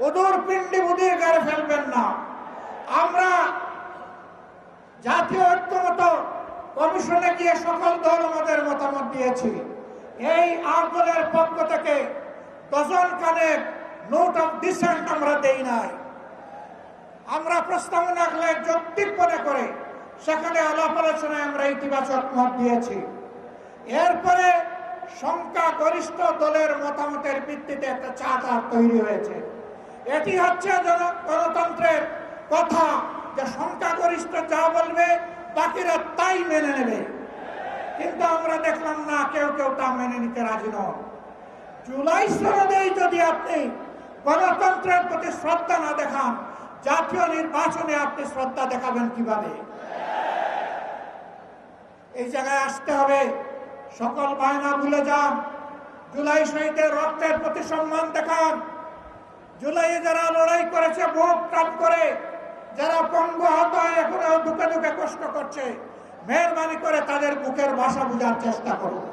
ওদূর পিণ্ডি বুদিয়ে গাড়ে ফেলবেন না। আমরা জাতীয় ঐক্যমত কমিশনে গিয়ে সকল দল আমাদের মতামত দিয়েছি। এই 8 দলের পক্ষ থেকে ডজন খানেক নোট অফ ডিসেন্ট আমরা দেই নাই। আমরা প্রস্তাবনা রাখলে যৌক্তিক মনে করে সেখানে আলাপ আলোচনায় আমরা ইতিবাচক মত দিয়েছি। এরপরে সংখ্যাগরিষ্ঠ দলের মতামতের ভিত্তিতে একটা চার্টার তৈরি হয়েছে। এটি হচ্ছে গণতন্ত্রের কথা, যে সংখ্যাগরিষ্ঠ যা বলবে বাকিরা তাই মেনে নেবে। কিন্তু আমরা দেখলাম না, কেউ কেউ তা মেনে নিতে রাজি নন। জুলাই সনদেই যদি আপনি গণতন্ত্রের প্রতি শ্রদ্ধা না দেখান, জাতীয় নির্বাচনে আপনি শ্রদ্ধা দেখাবেন কিভাবে? এই জায়গায় আসতে হবে। সকল বায়না ভুলে যান। জুলাই শহীদের রক্তের প্রতি সম্মান দেখান। জুলাইয়ে যারা লড়াই করেছে বুক টান করে, যারা পঙ্গু আহত হয়ে এখনো দুঃখে দুঃখে কষ্ট করছে, মেহরবানি করে তাদের বুকের ভাষা বোঝার চেষ্টা করুন।